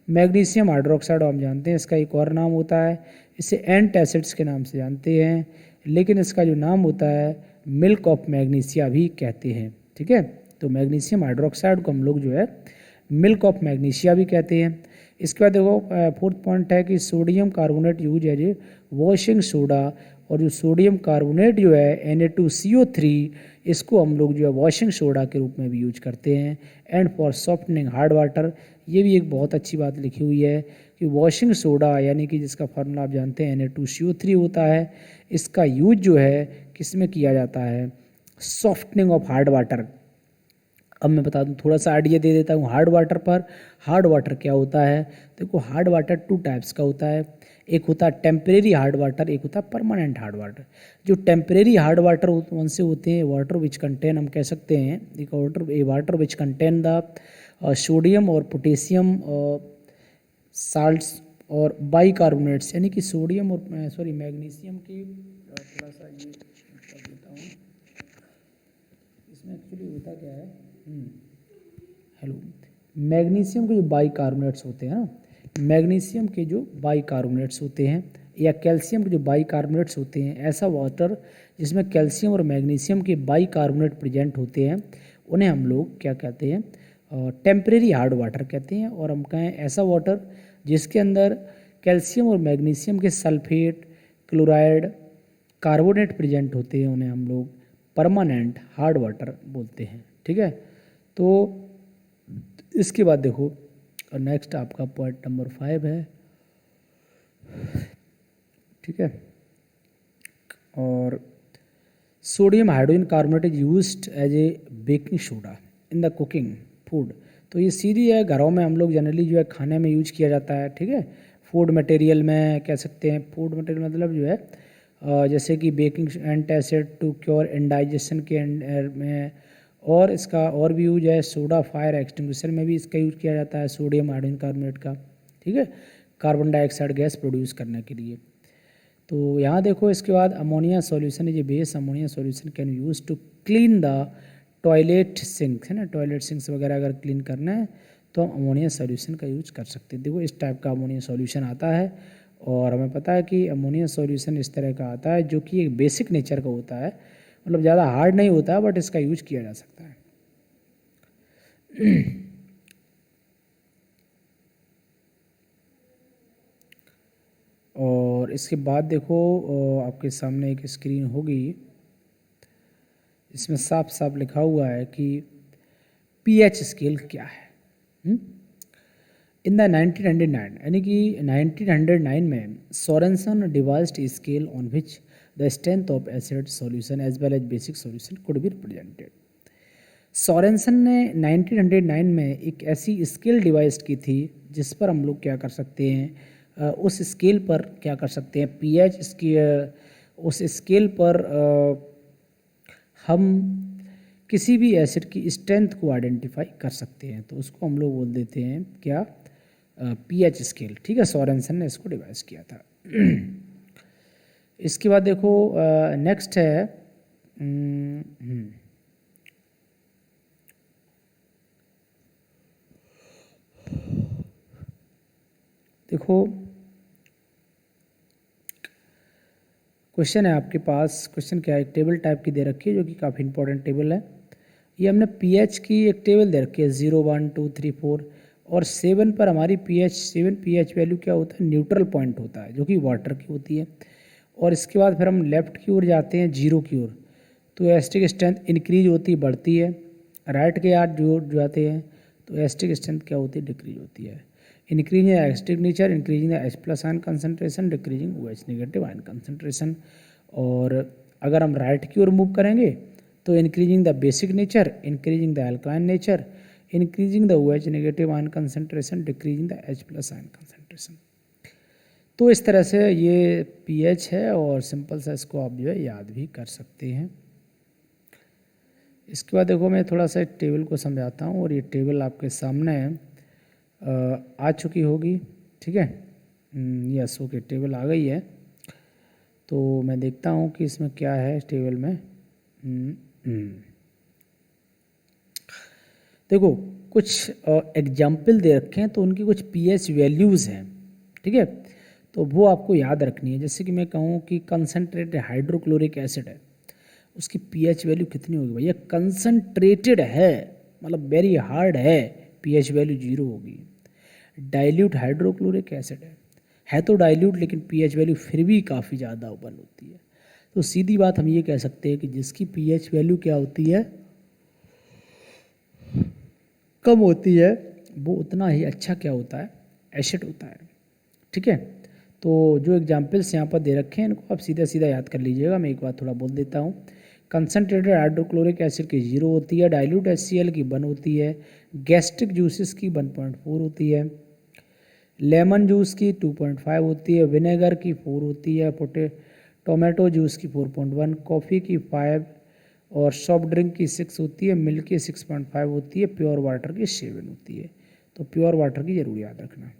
मैग्नीशियम हाइड्रोक्साइड, हम जानते हैं इसका एक और नाम होता है, इसे एंट एसिड्स के नाम से जानते हैं, लेकिन इसका जो नाम होता है मिल्क ऑफ मैग्नीशिया भी कहते हैं। ठीक है, तो मैग्नीशियम हाइड्रोक्साइड को हम लोग जो है मिल्क ऑफ मैग्नीशिया भी कहते हैं। इसके बाद देखो 4th पॉइंट है कि sodium carbonate use as a washing soda, और जो सोडियम कार्बोनेट जो है Na2CO3 इसको हम लोग जो है वॉशिंग सोडा के रूप में भी यूज करते हैं। And for softening hard water, ये भी एक बहुत अच्छी बात लिखी हुई है कि वॉशिंग सोडा यानी कि जिसका फार्मूला आप जानते हैं Na2CO3 होता है, इसका यूज जो है किस में किया जाता है? Softening of hard water. अब मैं बता दूं, थोड़ा सा आइडिया दे देता हूँ हार्ड वाटर पर। हार्ड वाटर क्या होता है? देखो हार्ड वाटर 2 टाइप्स का होता है, एक होता है टेम्परेरी हार्ड वाटर, एक होता है परमानेंट हार्ड वाटर। जो टेम्परेरी हार्ड वाटर उनसे होते हैं वाटर विच कंटेन, हम कह सकते हैं water which contain the sodium और पोटेशियम साल्ट्स और बाइकार्बोनेट्स, यानी कि सोडियम और मैग्नीशियम की थोड़ा सा ये कर देता हूँ, इसमें एक्चुअली होता क्या है, हेलो, मैग्नीशियम के जो बाइकार्बोनेट्स होते हैं ना, मैग्नीशियम के जो बाइकार्बोनेट्स होते हैं या कैल्शियम के जो बाइकार्बोनेट्स होते हैं, ऐसा वाटर जिसमें कैल्शियम और मैग्नीशियम के बाइकार्बोनेट प्रेजेंट होते हैं उन्हें हम लोग क्या कहते हैं? टेम्परेरी हार्ड वाटर कहते हैं। और हम कहें ऐसा वाटर जिसके अंदर कैल्शियम और मैग्नीशियम के सल्फेट, क्लोराइड, कार्बोनेट प्रेजेंट होते हैं उन्हें हम लोग परमानेंट हार्ड वाटर बोलते हैं। ठीक है, तो इसके बाद देखो नेक्स्ट आपका पॉइंट नंबर 5 है। ठीक है, और sodium hydrogen carbonate is used as a baking soda in the cooking food. तो ये सीधी है, घरों में हम लोग जनरली जो है खाने में यूज किया जाता है। ठीक है, फूड मटेरियल में कह सकते हैं, फूड मटेरियल मतलब जो है जैसे कि baking antacid to cure indigestion के में, और इसका और भी यूज है सोडा फायर एक्सटिंग्विशर में भी इसका यूज किया जाता है सोडियम हाइड्रोजन कार्बोनेट का। ठीक है, कार्बन डाइऑक्साइड गैस प्रोड्यूस करने के लिए। तो यहाँ देखो इसके बाद ammonia solution is a base, ammonia solution can use to clean the toilet sink, है ना, टॉयलेट सिंक्स वगैरह अगर क्लीन करना है तो हम अमोनिया सॉल्यूशन का यूज कर सकते हैं। देखो इस टाइप का अमोनिया सॉल्यूशन आता है, और हमें पता है कि अमोनिया सॉल्यूशन इस तरह का आता है जो कि एक बेसिक नेचर का होता है, मतलब ज़्यादा हार्ड नहीं होता है, बट इसका यूज किया जा सकता है। और इसके बाद देखो आपके सामने एक स्क्रीन होगी, इसमें साफ साफ लिखा हुआ है कि पीएच स्केल क्या है। इन द 1909 यानी कि 1909 में Sorensen devised scale on which the strength of acid solution as well as basic solution could be represented. Sorensen ने 1909 में एक ऐसी स्केल डिवाइस की थी जिस पर हम लोग क्या कर सकते हैं, उस स्केल पर क्या कर सकते हैं, पीएच स्केल, उस स्केल पर हम किसी भी एसिड की स्ट्रेंथ को आइडेंटिफाई कर सकते हैं, तो उसको हम लोग बोल देते हैं क्या, पीएच स्केल। ठीक है, सोरेनसन ने इसको डिवाइस किया था। इसके बाद देखो नेक्स्ट है देखो क्वेश्चन है आपके पास, क्वेश्चन क्या है, एक टेबल टाइप की दे रखी है जो कि काफ़ी इंपॉर्टेंट टेबल है। ये हमने पीएच की एक टेबल दे रखी है 0 1 2 3 4 और 7 पर हमारी सेवन पीएच वैल्यू क्या होता है, न्यूट्रल पॉइंट होता है जो कि वाटर की होती है। और इसके बाद फिर हम लेफ्ट की ओर जाते हैं 0 की ओर, तो एसिडिक स्ट्रेंथ इंक्रीज होती बढ़ती है। राइट के यार जो जाते हैं तो एसिडिक स्ट्रेंथ क्या होती है, डिक्रीज होती है। Increasing acidic nature, increasing H plus ion concentration, decreasing OH negative ion concentration. और अगर हम राइट की ओर मूव करेंगे तो increasing the basic nature, increasing the alkyne nature, increasing the OH negative ion concentration, decreasing the H plus ion concentration. तो इस तरह से ये पीएच है और सिंपल सा इसको आप जो है याद भी कर सकते हैं। इसके बाद देखो मैं थोड़ा सा टेबल को समझाता हूँ, और ये टेबल आपके सामने आ चुकी होगी। ठीक है, यस ओके, टेबल आ गई है। तो मैं देखता हूँ कि इसमें क्या है टेबल में। देखो कुछ एग्जाम्पल दे रखे हैं, तो उनकी कुछ पीएच वैल्यूज़ हैं। ठीक है, तो वो आपको याद रखनी है। जैसे कि मैं कहूँ कि कंसनट्रेटेड हाइड्रोक्लोरिक एसिड है, उसकी पीएच वैल्यू कितनी होगी भैया, कंसनट्रेटेड है मतलब वेरी हार्ड है, पीएच वैल्यू 0 होगी। डाइल्यूट हाइड्रोक्लोरिक एसिड है तो डाइल्यूट, लेकिन पीएच वैल्यू फिर भी काफ़ी ज़्यादा ओपन होती है। तो सीधी बात हम ये कह सकते हैं कि जिसकी पीएच वैल्यू क्या होती है, कम होती है, वो उतना ही अच्छा क्या होता है, एसिड होता है। ठीक है, तो जो एग्जाम्पल्स यहाँ पर दे रखे हैं इनको आप सीधा सीधा याद कर लीजिएगा। मैं एक बात थोड़ा बोल देता हूँ। कंसनट्रेटेड हाइड्रोक्लोरिक एसिड की 0 होती है, डाइल्यूट HCl की 1 होती है, गैस्ट्रिक जूसेस की 1.4 होती है, लेमन जूस की 2.5 होती है, विनेगर की 4 होती है, टोमेटो जूस की 4.1, कॉफ़ी की 5 और सॉफ्ट ड्रिंक की 6 होती है, मिल्क की 6.5 होती है, प्योर वाटर की 7 होती है। तो प्योर वाटर की ज़रूर याद रखना।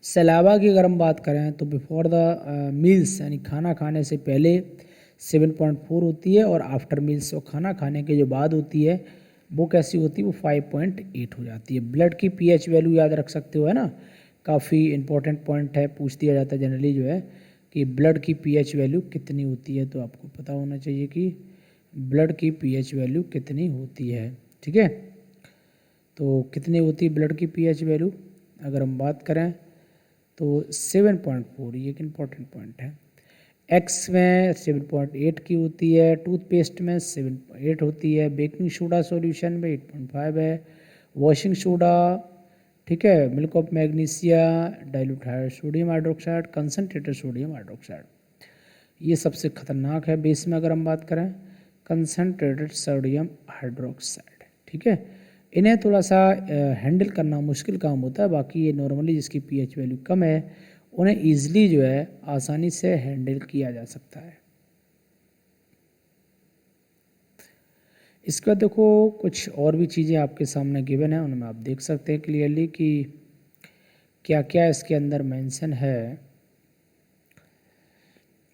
सलावा की अगर हम बात करें तो बिफोर द मील्स यानी खाना खाने से पहले 7.4 होती है, और आफ्टर मील्स और खाना खाने के जो बाद होती है वो कैसी होती है, वो 5.8 हो जाती है। ब्लड की पीएच वैल्यू याद रख सकते हो, है ना, काफ़ी इंपॉर्टेंट पॉइंट है, पूछ दिया जाता है जनरली जो है कि ब्लड की पीएच वैल्यू कितनी होती है, तो आपको पता होना चाहिए कि ब्लड की पीएच वैल्यू कितनी होती है। ठीक है, तो कितनी होती है ब्लड की पीएच वैल्यू, अगर हम बात करें तो 7.4, ये एक इम्पॉर्टेंट पॉइंट है। एक्स में 7.8 की होती है, टूथपेस्ट में 7.8 होती है, बेकिंग सोडा सॉल्यूशन में 8.5 है, वॉशिंग सोडा, ठीक है, milk of magnesia, dilute sodium hydroxide, concentrated sodium hydroxide, ये सबसे खतरनाक है। बेस में अगर हम बात करें कंसनट्रेटेड सोडियम हाइड्रोक्साइड। ठीक है, इन्हें थोड़ा सा हैंडल करना मुश्किल काम होता है, बाकी ये नॉर्मली जिसकी पीएच वैल्यू कम है उन्हें ईजिली जो है आसानी से हैंडल किया जा सकता है। इसके बाद देखो कुछ और भी चीज़ें आपके सामने गिवन है, उनमें आप देख सकते हैं क्लियरली कि क्या क्या इसके अंदर मेंशन है।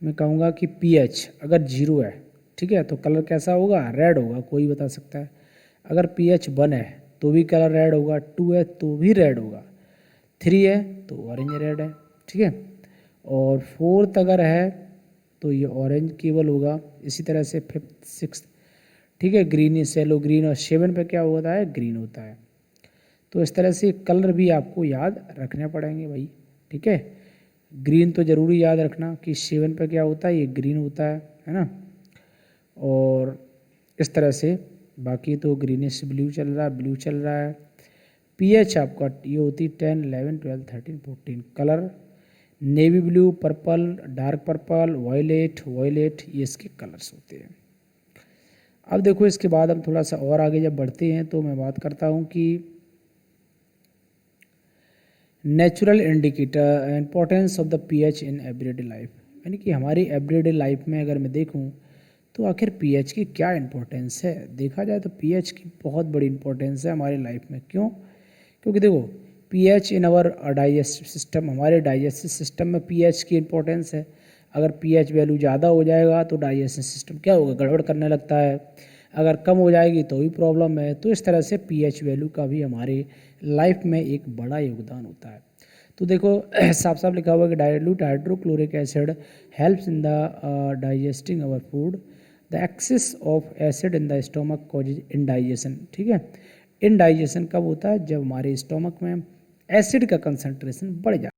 मैं कहूँगा कि पीएच अगर 0 है, ठीक है, तो कलर कैसा होगा, रेड होगा, कोई बता सकता है। अगर पीएच 1 है तो भी कलर रेड होगा, 2 है तो भी रेड होगा, 3 है तो ऑरेंज रेड है। ठीक है, और 4th अगर है तो ये ऑरेंज केवल होगा। इसी तरह से 5th 6th ठीक है, ग्रीन इज येलो ग्रीन, और 7 पे क्या होता है, ग्रीन होता है। तो इस तरह से कलर भी आपको याद रखने पड़ेंगे भाई, ठीक है। ग्रीन तो ज़रूरी याद रखना कि 7 पे क्या होता है, ये ग्रीन होता है ना। और इस तरह से बाकी तो ग्रीनिश ब्लू चल रहा है, ब्लू चल रहा है। पीएच आपका ये होती है 10, 11, 12, 13, 14। Colour navy blue, purple, dark purple, violet, violet, ये इसके कलर्स होते हैं। अब देखो इसके बाद हम थोड़ा सा और आगे जब बढ़ते हैं तो मैं बात करता हूँ कि natural indicator importance of the pH in everyday life, यानी कि हमारी एवरीडे लाइफ में अगर मैं देखूँ तो आखिर पीएच की क्या इम्पोर्टेंस है। देखा जाए तो पीएच की बहुत बड़ी इम्पोर्टेंस है हमारी लाइफ में। क्यों? क्योंकि देखो pH in our digestive system, हमारे डाइजेस्टिव सिस्टम में पीएच की इम्पोर्टेंस है। अगर पीएच वैल्यू ज़्यादा हो जाएगा तो डाइजेस्टिव सिस्टम क्या होगा, गड़बड़ करने लगता है। अगर कम हो जाएगी तो भी प्रॉब्लम है। तो इस तरह से पीएच वैल्यू का भी हमारे लाइफ में एक बड़ा योगदान होता है। तो देखो साफ साफ लिखा हुआ है कि dilute hydrochloric acid helps in the digesting our food, the excess of acid in the stomach causes indigestion. ठीक है, इंडाइजेशन कब होता है, जब हमारे स्टोमक में एसिड का कंसंट्रेशन बढ़ जाता है।